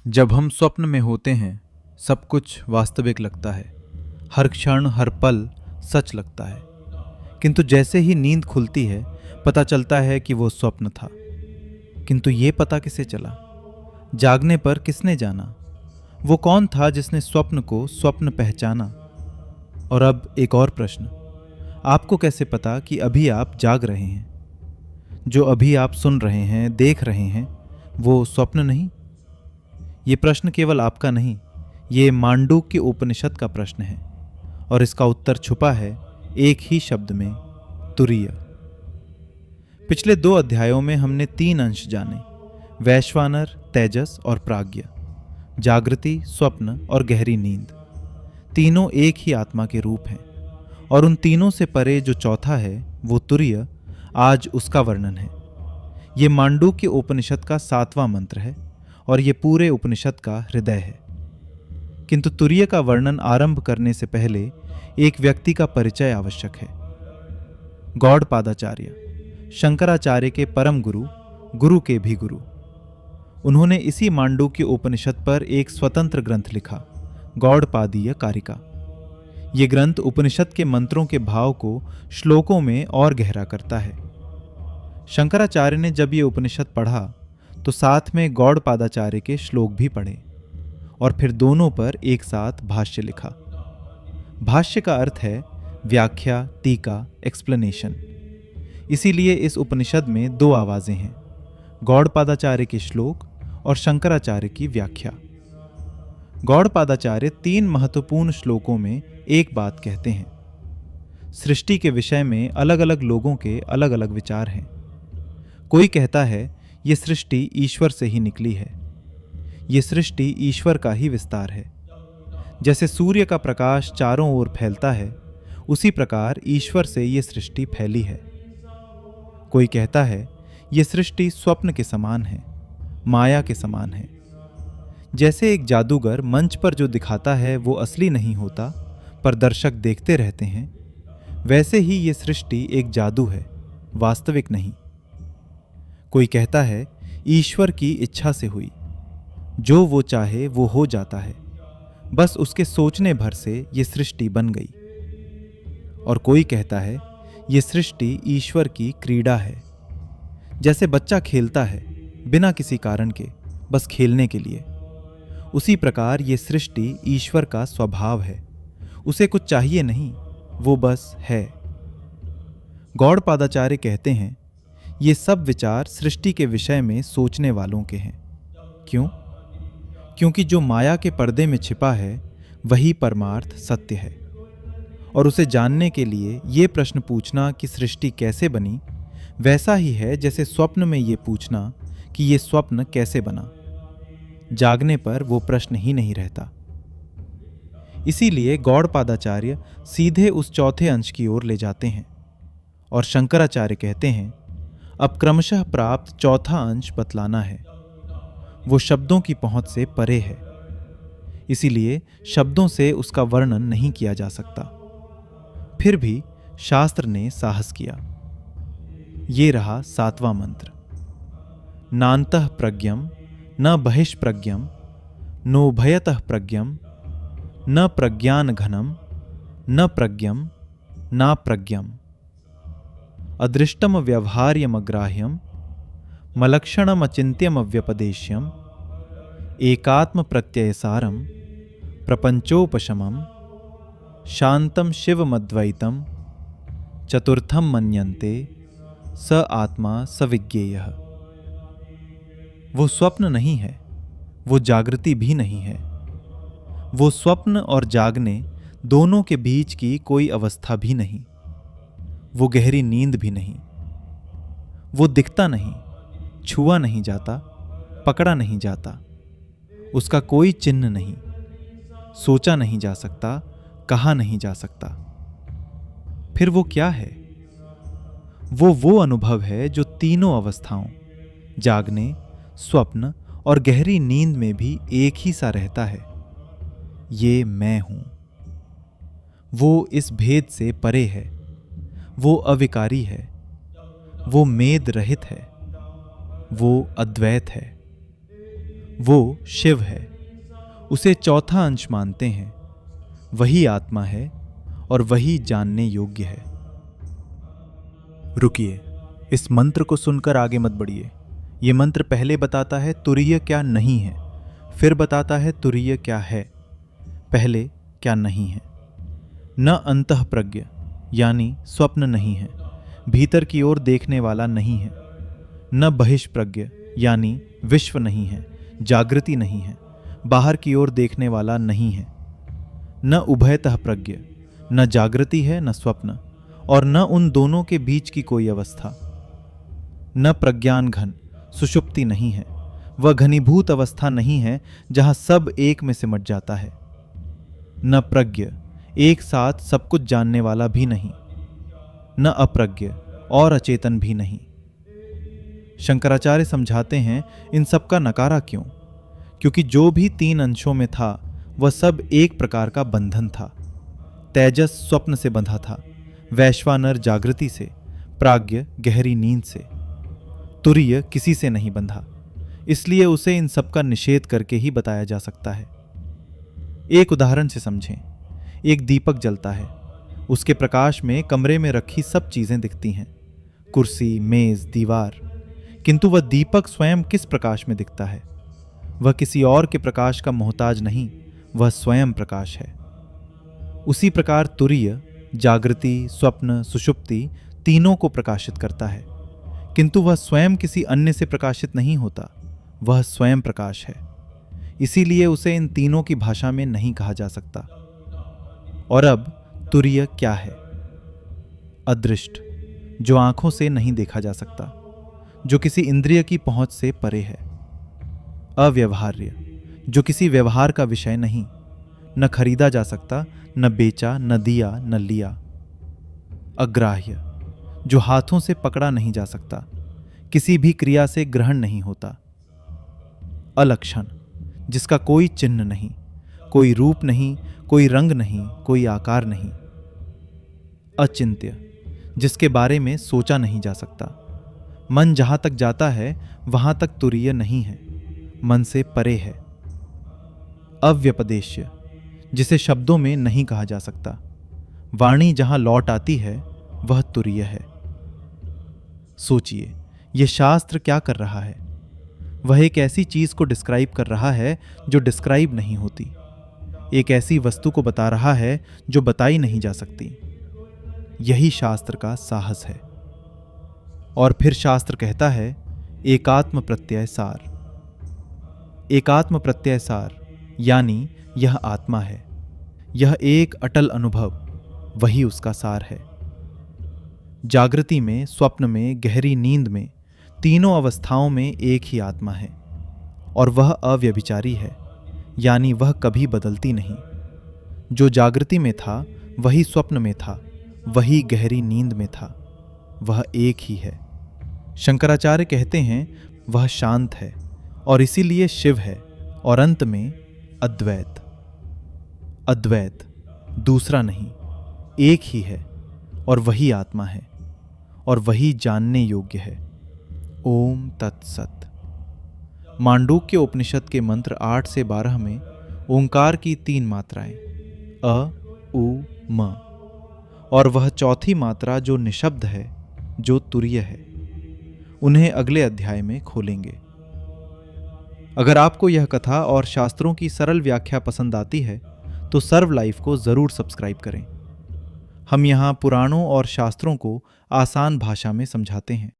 जब हम स्वप्न में होते हैं सब कुछ वास्तविक लगता है। हर क्षण हर पल सच लगता है। किंतु जैसे ही नींद खुलती है पता चलता है कि वो स्वप्न था। किंतु ये पता किसे चला? जागने पर किसने जाना? वो कौन था जिसने स्वप्न को स्वप्न पहचाना? और अब एक और प्रश्न, आपको कैसे पता कि अभी आप जाग रहे हैं? जो अभी आप सुन रहे हैं, देख रहे हैं, वो स्वप्न नहीं? ये प्रश्न केवल आपका नहीं, ये मांडूक्य उपनिषद का प्रश्न है और इसका उत्तर छुपा है एक ही शब्द में, तुरीय। पिछले 2 अध्यायों में हमने 3 अंश जाने, वैश्वानर, तेजस और प्राज्ञ, जागृति, स्वप्न और गहरी नींद। तीनों एक ही आत्मा के रूप हैं और उन तीनों से परे जो चौथा है वो तुरीय, आज उसका वर्णन है। ये मांडूक्य उपनिषद का 7वां मंत्र है और ये पूरे उपनिषद का हृदय है। किंतु तुरीय का वर्णन आरंभ करने से पहले एक व्यक्ति का परिचय आवश्यक है। गौड़पादाचार्य, शंकराचार्य के परम गुरु, गुरु के भी गुरु। उन्होंने इसी मांडूक्य उपनिषद पर एक स्वतंत्र ग्रंथ लिखा, गौड़पादीय कारिका। ये ग्रंथ उपनिषद के मंत्रों के भाव को श्लोकों में और गहरा करता है। शंकराचार्य ने जब ये उपनिषद पढ़ा तो साथ में गौड़पादाचार्य के श्लोक भी पढ़े और फिर दोनों पर एक साथ भाष्य लिखा। भाष्य का अर्थ है व्याख्या, टीका, एक्सप्लेनेशन। इसीलिए इस उपनिषद में 2 आवाजें हैं, गौड़पादाचार्य के श्लोक और शंकराचार्य की व्याख्या। गौड़पादाचार्य 3 महत्वपूर्ण श्लोकों में एक बात कहते हैं। सृष्टि के विषय में अलग अलग लोगों के अलग अलग विचार हैं। कोई कहता है ये सृष्टि ईश्वर से ही निकली है, ये सृष्टि ईश्वर का ही विस्तार है। जैसे सूर्य का प्रकाश चारों ओर फैलता है, उसी प्रकार ईश्वर से ये सृष्टि फैली है। कोई कहता है ये सृष्टि स्वप्न के समान है, माया के समान है। जैसे एक जादूगर मंच पर जो दिखाता है वो असली नहीं होता, पर दर्शक देखते रहते हैं, वैसे ही ये सृष्टि एक जादू है, वास्तविक नहीं। कोई कहता है ईश्वर की इच्छा से हुई, जो वो चाहे वो हो जाता है, बस उसके सोचने भर से ये सृष्टि बन गई। और कोई कहता है ये सृष्टि ईश्वर की क्रीड़ा है। जैसे बच्चा खेलता है बिना किसी कारण के, बस खेलने के लिए, उसी प्रकार ये सृष्टि ईश्वर का स्वभाव है। उसे कुछ चाहिए नहीं, वो बस है। गौड़पादाचार्य कहते हैं ये सब विचार सृष्टि के विषय में सोचने वालों के हैं। क्यों? क्योंकि जो माया के पर्दे में छिपा है वही परमार्थ सत्य है। और उसे जानने के लिए ये प्रश्न पूछना कि सृष्टि कैसे बनी, वैसा ही है जैसे स्वप्न में ये पूछना कि ये स्वप्न कैसे बना। जागने पर वो प्रश्न ही नहीं रहता। इसीलिए गौड़पादाचार्य सीधे उस चौथे अंश की ओर ले जाते हैं और शंकराचार्य कहते हैं अब क्रमशः प्राप्त चौथा अंश बतलाना है। वो शब्दों की पहुंच से परे है, इसीलिए शब्दों से उसका वर्णन नहीं किया जा सकता। फिर भी शास्त्र ने साहस किया। ये रहा 7वां मंत्र, नान्तः प्रज्ञम न बहिष्प्रज्ञम नोभयतः प्रज्ञम न प्रज्ञान घनम न प्रज्ञम ना प्रज्ञम अदृष्टम व्यवहार्यमग्राह्यम मलक्षणमचिन्त्यमव्यपदेश्यम एकात्म प्रत्ययसारम प्रपंचोपशमम शांतम शिवमद्वैतम चतुर्थम मन्यन्ते स आत्मा सविज्ञेयः। वो स्वप्न नहीं है, वो जागृति भी नहीं है। वो स्वप्न और जागने दोनों के बीच की कोई अवस्था भी नहीं। वो गहरी नींद भी नहीं। वो दिखता नहीं, छुआ नहीं जाता, पकड़ा नहीं जाता, उसका कोई चिन्ह नहीं, सोचा नहीं जा सकता, कहा नहीं जा सकता। फिर वो क्या है? वो अनुभव है जो तीनों अवस्थाओं, जागने, स्वप्न और गहरी नींद में भी एक ही सा रहता है। ये मैं हूं। वो इस भेद से परे है, वो अविकारी है, वो मेद रहित है, वो अद्वैत है। वो शिव है, उसे चौथा अंश मानते हैं। वही आत्मा है और वही जानने योग्य है। रुकिए, इस मंत्र को सुनकर आगे मत बढ़िए। ये मंत्र पहले बताता है तुरीय क्या नहीं है, फिर बताता है तुरीय क्या है। पहले क्या नहीं है। न अंतः प्रज्ञ यानी स्वप्न नहीं है, भीतर की ओर देखने वाला नहीं है। न बहिष्प्रज्ञ यानी विश्व नहीं है, जागृति नहीं है, बाहर की ओर देखने वाला नहीं है। न उभयतः प्रज्ञ, न जागृति है न स्वप्न, और न उन दोनों के बीच की कोई अवस्था। न प्रज्ञान घन, सुषुप्ति नहीं है, वह घनीभूत अवस्था नहीं है जहां सब एक में सिमट जाता है। न प्रज्ञ, एक साथ सब कुछ जानने वाला भी नहीं। न अप्रज्ञ, और अचेतन भी नहीं। शंकराचार्य समझाते हैं इन सब का नकारा क्यों? क्योंकि जो भी तीन अंशों में था वह सब एक प्रकार का बंधन था। तेजस स्वप्न से बंधा था, वैश्वानर जागृति से, प्राज्ञ गहरी नींद से। तुरीय किसी से नहीं बंधा, इसलिए उसे इन सब का निषेध करके ही बताया जा सकता है। एक उदाहरण से समझें। एक दीपक जलता है, उसके प्रकाश में कमरे में रखी सब चीजें दिखती हैं, कुर्सी, मेज, दीवार। किंतु वह दीपक स्वयं किस प्रकाश में दिखता है? वह किसी और के प्रकाश का मोहताज नहीं, वह स्वयं प्रकाश है। उसी प्रकार तुरीय जागृति, स्वप्न, सुषुप्ति तीनों को प्रकाशित करता है, किंतु वह स्वयं किसी अन्य से प्रकाशित नहीं होता, वह स्वयं प्रकाश है। इसीलिए उसे इन तीनों की भाषा में नहीं कहा जा सकता। और अब तुरीय क्या है? अदृष्ट, जो आंखों से नहीं देखा जा सकता, जो किसी इंद्रिय की पहुंच से परे है। अव्यवहार्य, जो किसी व्यवहार का विषय नहीं, न खरीदा जा सकता, न बेचा, न दिया, न लिया। अग्राह्य, जो हाथों से पकड़ा नहीं जा सकता, किसी भी क्रिया से ग्रहण नहीं होता। अलक्षण, जिसका कोई चिन्ह नहीं, कोई रूप नहीं, कोई रंग नहीं, कोई आकार नहीं। अचिंत्य, जिसके बारे में सोचा नहीं जा सकता। मन जहां तक जाता है वहां तक तुरीय नहीं है, मन से परे है। अव्यपदेश्य, जिसे शब्दों में नहीं कहा जा सकता। वाणी जहां लौट आती है वह तुरीय है। सोचिए, यह शास्त्र क्या कर रहा है? वह एक ऐसी चीज को डिस्क्राइब कर रहा है जो डिस्क्राइब नहीं होती, एक ऐसी वस्तु को बता रहा है जो बताई नहीं जा सकती। यही शास्त्र का साहस है। और फिर शास्त्र कहता है एकात्म प्रत्यय सार। एकात्म प्रत्यय सार यानी यह आत्मा है, यह एक अटल अनुभव, वही उसका सार है। जागृति में, स्वप्न में, गहरी नींद में, तीनों अवस्थाओं में एक ही आत्मा है, और वह अव्यभिचारी है, यानी वह कभी बदलती नहीं। जो जागृति में था वही स्वप्न में था, वही गहरी नींद में था, वह एक ही है। शंकराचार्य कहते हैं वह शांत है और इसीलिए शिव है। और अंत में अद्वैत। अद्वैत, दूसरा नहीं, एक ही है, और वही आत्मा है, और वही जानने योग्य है। ओम तत्सत। मांडूक्य उपनिषद के मंत्र 8 से 12 में ओंकार की 3 मात्राएं अ, उ, म, और वह चौथी मात्रा जो निशब्द है, जो तुरीय है, उन्हें अगले अध्याय में खोलेंगे। अगर आपको यह कथा और शास्त्रों की सरल व्याख्या पसंद आती है तो सर्व लाइफ को जरूर सब्सक्राइब करें। हम यहाँ पुराणों और शास्त्रों को आसान भाषा में समझाते हैं।